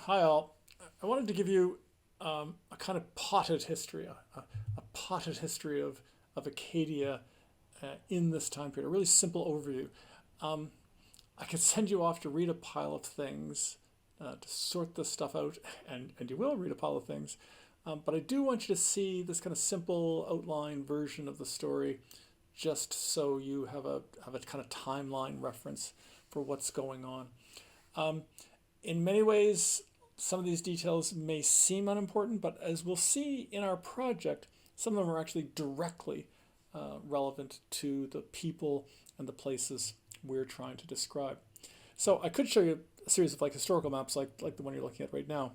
Hi all. I wanted to give you a kind of potted history, a potted history of Acadia in this time period, a really simple overview. Um, I could send you off to read a pile of things, to sort this stuff out, and you will read a pile of things. But I do want you to see this kind of simple outline version of the story, just so you have a kind of timeline reference for what's going on. Um, in many ways, some of these details may seem unimportant, but as we'll see in our project, some of them are actually directly relevant to the people and the places we're trying to describe. So I could show you a series of like historical maps like the one you're looking at right now.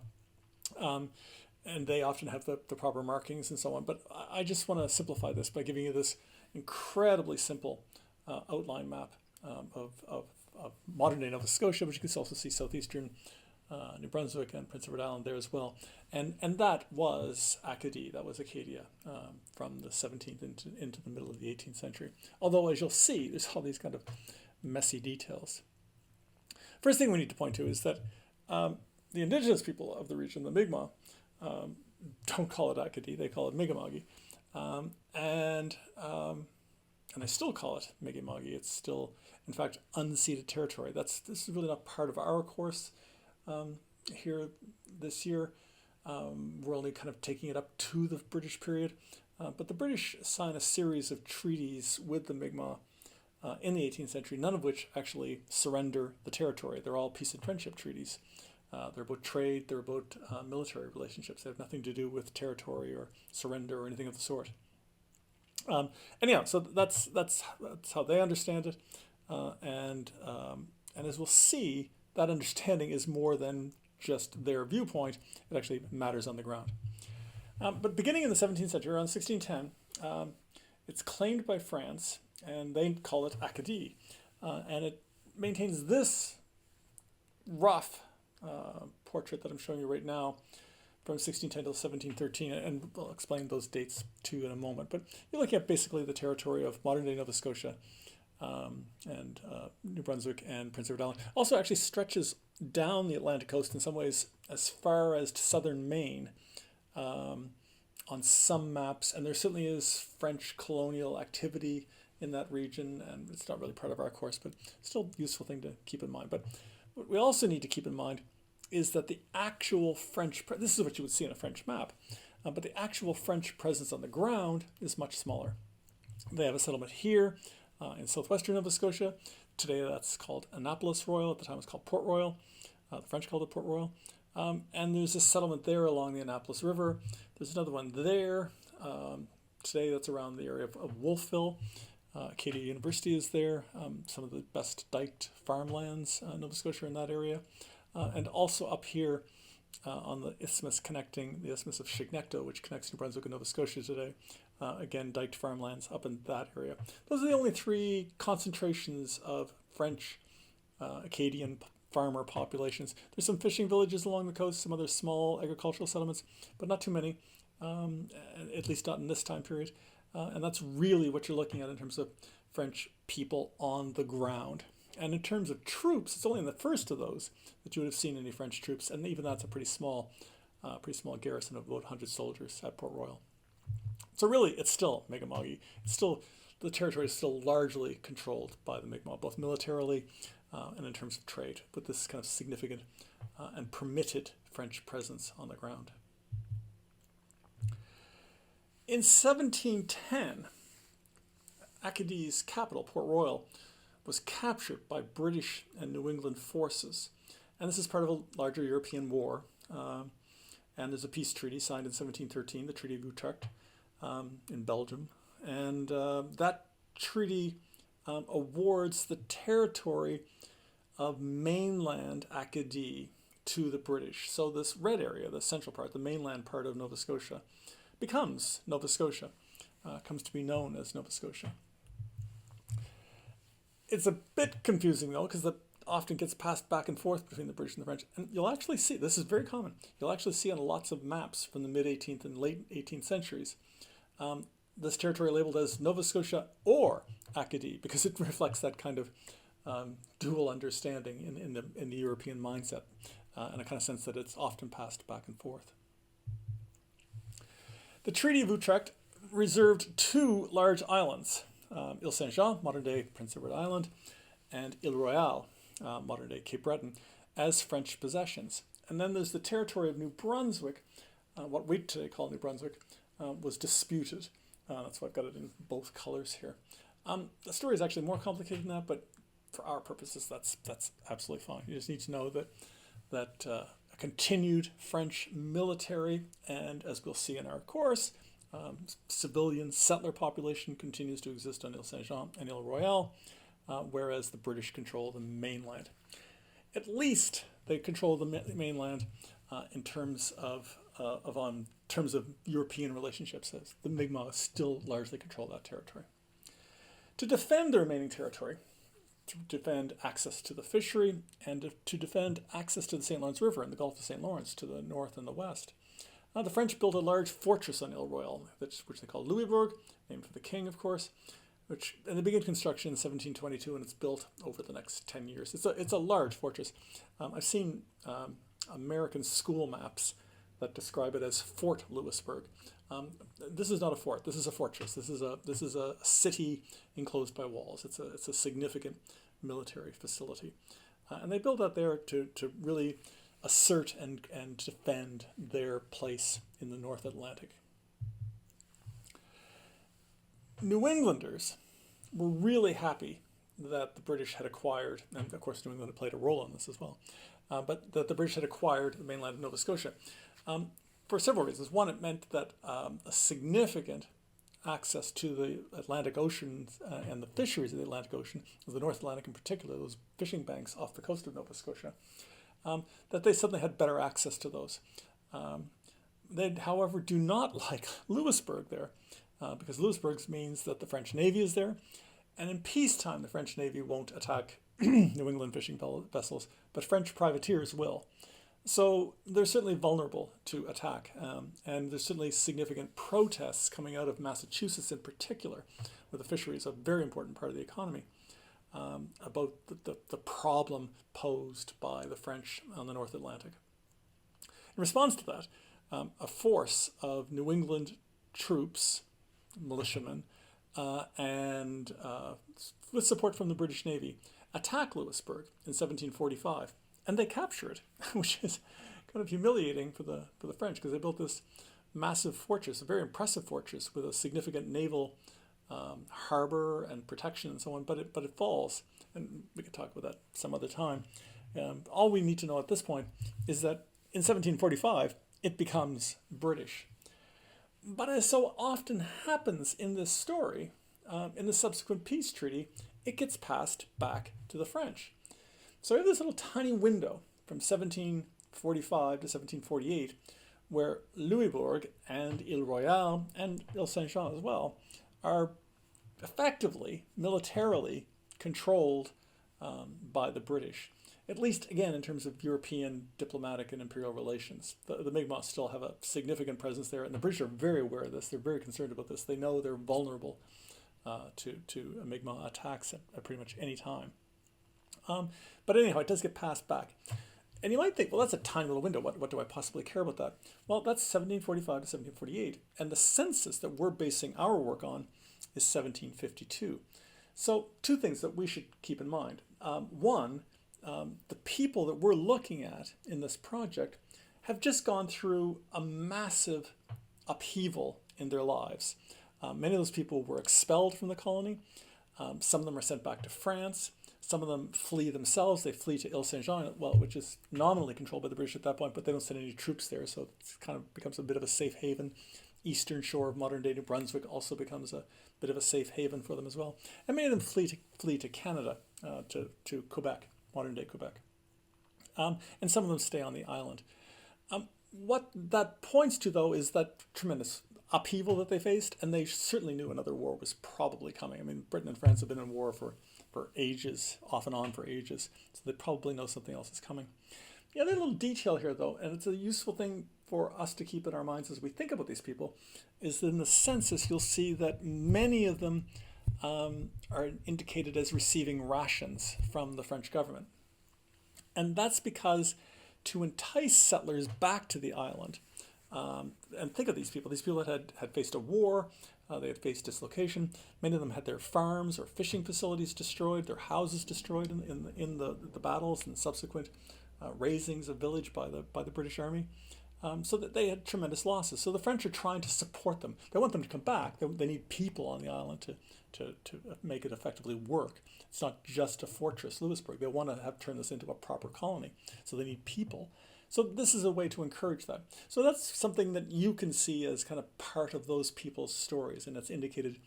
Um, and they often have the proper markings and so on. But I just want to simplify this by giving you this incredibly simple outline map of modern day Nova Scotia, but you can also see southeastern New Brunswick and Prince Edward Island there as well. And that was Acadie, that was Acadia from the 17th into the middle of the 18th century. Although, as you'll see, there's all these kind of messy details. First thing we need to point to is that the indigenous people of the region, the Mi'kmaq, um, don't call it Acadie, they call it Mi'kma'ki. Um, and um, and I still call it Mi'kma'ki. It's still, in fact, unceded territory. This is really not part of our course um, here this year. We're only kind of taking it up to the British period. But the British sign a series of treaties with the Mi'kmaq in the 18th century, none of which actually surrender the territory. They're all peace and friendship treaties. They're about trade, they're about military relationships. They have nothing to do with territory or surrender or anything of the sort. Anyhow, so that's how they understand it, and as we'll see, that understanding is more than just their viewpoint. It actually matters on the ground. But beginning in the 17th century, around 1610, it's claimed by France, and they call it Acadie, and it maintains this rough portrait that I'm showing you right now from 1610 to 1713, and we'll explain those dates to you in a moment. But you're looking at basically the territory of modern-day Nova Scotia and New Brunswick and Prince Edward Island. Also actually stretches down the Atlantic coast in some ways as far as to southern Maine on some maps, and there certainly is French colonial activity in that region, and it's not really part of our course, but still a useful thing to keep in mind. But what we also need to keep in mind is that the actual French, this is what you would see on a French map, but the actual French presence on the ground is much smaller. They have a settlement here in southwestern Nova Scotia. Today that's called Annapolis Royal. At the time it was called Port Royal. The French called it Port Royal. And there's a settlement there along the Annapolis River. There's another one there. Today that's around the area of Wolfville. Acadia University is there. Some of the best diked farmlands in Nova Scotia are in that area. And also up here on the isthmus connecting the isthmus of Chignecto, which connects New Brunswick and Nova Scotia today. Again, diked farmlands up in that area. Those are the only three concentrations of French Acadian farmer populations. There's some fishing villages along the coast, some other small agricultural settlements, but not too many, at least not in this time period. And that's really what you're looking at in terms of French people on the ground. And in terms of troops, it's only in the first of those that you would have seen any French troops, and even that's a pretty small garrison of about 100 soldiers at Port Royal. So really, it's still Mi'kma'ki. It's still, the territory is still largely controlled by the Mi'kmaq, both militarily and in terms of trade, with this kind of significant and permitted French presence on the ground. In 1710, Acadie's capital, Port Royal, was captured by British and New England forces. And this is part of a larger European war. And there's a peace treaty signed in 1713, the Treaty of Utrecht in Belgium. And that treaty awards the territory of mainland Acadie to the British. So this red area, the central part, the mainland part of Nova Scotia, becomes Nova Scotia, comes to be known as Nova Scotia. It's a bit confusing though, because that often gets passed back and forth between the British and the French. And you'll actually see, this is very common, you'll actually see on lots of maps from the mid-18th and late 18th centuries, this territory labeled as Nova Scotia or Acadie, because it reflects that kind of dual understanding in the European mindset. and I kind of sense that it's often passed back and forth. The Treaty of Utrecht reserved two large islands, Ile Saint-Jean, modern-day Prince Edward Island, and Ile Royale, modern-day Cape Breton, as French possessions. And then there's the territory of New Brunswick, what we today call New Brunswick, was disputed. That's why I've got it in both colors here. The story is actually more complicated than that, but for our purposes, that's absolutely fine. You just need to know that a continued French military, and as we'll see in our course, civilian settler population continues to exist on Ile Saint-Jean and Ile Royale, whereas the British control the mainland. At least they control the mainland in terms of European relationships. As the Mi'kmaq still largely control that territory. To defend the remaining territory, to defend access to the fishery, and to defend access to the St. Lawrence River and the Gulf of St. Lawrence to the north and the west, the French built a large fortress on Ile Royale, which they call Louisbourg, named for the king, of course, and they began construction in 1722, and it's built over the next 10 years. It's a large fortress. I've seen American school maps that describe it as Fort Louisbourg. This is not a fort. This is a fortress. This is a city enclosed by walls. It's a significant military facility, and they built that there to really assert and defend their place in the North Atlantic. New Englanders were really happy that the British had acquired, and of course New England had played a role in this as well, but that the British had acquired the mainland of Nova Scotia. For several reasons. One, it meant that a significant access to the Atlantic Ocean and the fisheries of the Atlantic Ocean, the North Atlantic in particular, those fishing banks off the coast of Nova Scotia, that they suddenly had better access to those. They, however, do not like Louisbourg there, because Louisbourg means that the French Navy is there, and in peacetime the French Navy won't attack New England fishing vessels, but French privateers will. So they're certainly vulnerable to attack, and there's certainly significant protests coming out of Massachusetts in particular, where the fishery is a very important part of the economy, about the problem posed by the French on the North Atlantic. In response to that, a force of New England troops, militiamen, and with support from the British Navy, attack Louisbourg in 1745. And they capture it, which is kind of humiliating for the French, because they built this massive fortress, a very impressive fortress with a significant naval harbor and protection and so on. But it falls, and we could talk about that some other time. All we need to know at this point is that in 1745 it becomes British. But as so often happens in this story, in the subsequent peace treaty, it gets passed back to the French. So we have this little tiny window from 1745 to 1748 where Louisbourg and Ile Royale and Ile Saint-Jean as well are effectively militarily controlled by the British, at least again in terms of European diplomatic and imperial relations. The Mi'kmaq still have a significant presence there, and the British are very aware of this. They're very concerned about this. They know they're vulnerable to Mi'kmaq attacks at pretty much any time. But anyhow, it does get passed back. And you might think, well, that's a tiny little window. What do I possibly care about that? Well, that's 1745 to 1748. And the census that we're basing our work on is 1752. So two things that we should keep in mind. One, the people that we're looking at in this project have just gone through a massive upheaval in their lives. Many of those people were expelled from the colony. Some of them are sent back to France. Some of them flee themselves. They flee to Ile Saint-Jean, well, which is nominally controlled by the British at that point, but they don't send any troops there, so it kind of becomes a bit of a safe haven. Eastern shore of modern-day New Brunswick also becomes a bit of a safe haven for them as well. And many of them flee to Canada, to Quebec, modern-day Quebec. And some of them stay on the island. What that points to, though, is that tremendous upheaval that they faced, and they certainly knew another war was probably coming. I mean, Britain and France have been in war for ages, off and on for ages, so they probably know something else is coming. The other little detail here, though, and it's a useful thing for us to keep in our minds as we think about these people, is that in the census you'll see that many of them are indicated as receiving rations from the French government. And that's because to entice settlers back to the island. And think of these people that had faced a war, they had faced dislocation. Many of them had their farms or fishing facilities destroyed, their houses destroyed in the battles and subsequent razings of village by the British Army. So that they had tremendous losses. So the French are trying to support them. They want them to come back. They need people on the island to make it effectively work. It's not just a fortress, Louisbourg. They want to turn this into a proper colony. So they need people. So this is a way to encourage that. So that's something that you can see as kind of part of those people's stories, and that's indicated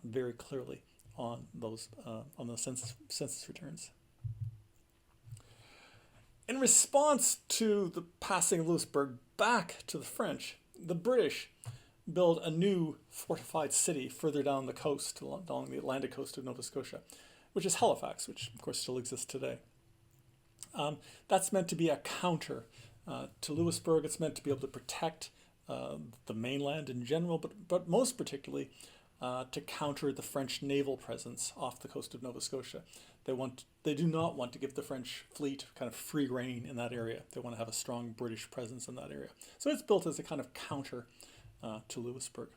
very clearly on the census returns. In response to the passing of Louisbourg back to the French, the British build a new fortified city further down the coast, along the Atlantic coast of Nova Scotia, which is Halifax, which of course still exists today. That's meant to be a counter to Louisbourg. It's meant to be able to protect the mainland in general, but most particularly to counter the French naval presence off the coast of Nova Scotia. They do not want to give the French fleet kind of free rein in that area. They want to have a strong British presence in that area. So it's built as a kind of counter to Louisbourg.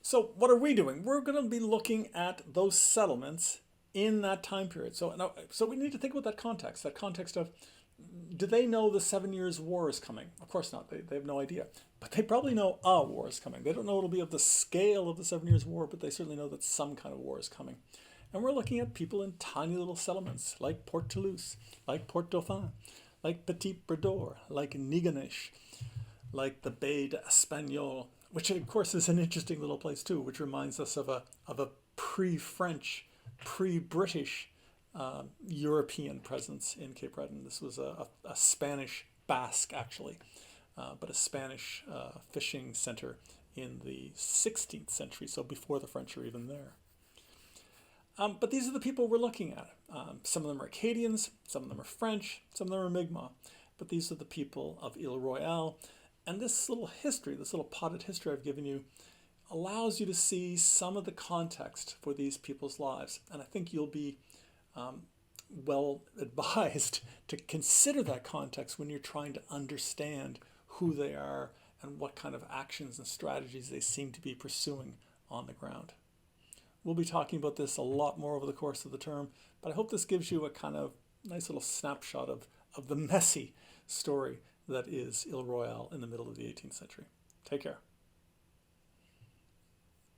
So what are we doing? We're going to be looking at those settlements in that time period. So we need to think about that context of, do they know the 7 Years' War is coming? Of course not. They have no idea. But they probably know a war is coming. They don't know it'll be of the scale of the 7 Years' War, but they certainly know that some kind of war is coming. And we're looking at people in tiny little settlements like Port Toulouse, like Port Dauphin, like Petit Bredor, like Niganish, like the Baie d'Espagnol, which of course is an interesting little place too, which reminds us of a pre-French, pre-British European presence in Cape Breton. This was a Spanish Basque, actually, but a Spanish fishing center in the 16th century, so before the French are even there. But these are the people we're looking at. Some of them are Acadians, some of them are French, some of them are Mi'kmaq, but these are the people of Ile Royale. And this little history, this little potted history I've given you, allows you to see some of the context for these people's lives. And I think you'll be well advised to consider that context when you're trying to understand who they are and what kind of actions and strategies they seem to be pursuing on the ground. We'll be talking about this a lot more over the course of the term, but I hope this gives you a kind of nice little snapshot of the messy story that is Ile Royale in the middle of the 18th century. Take care.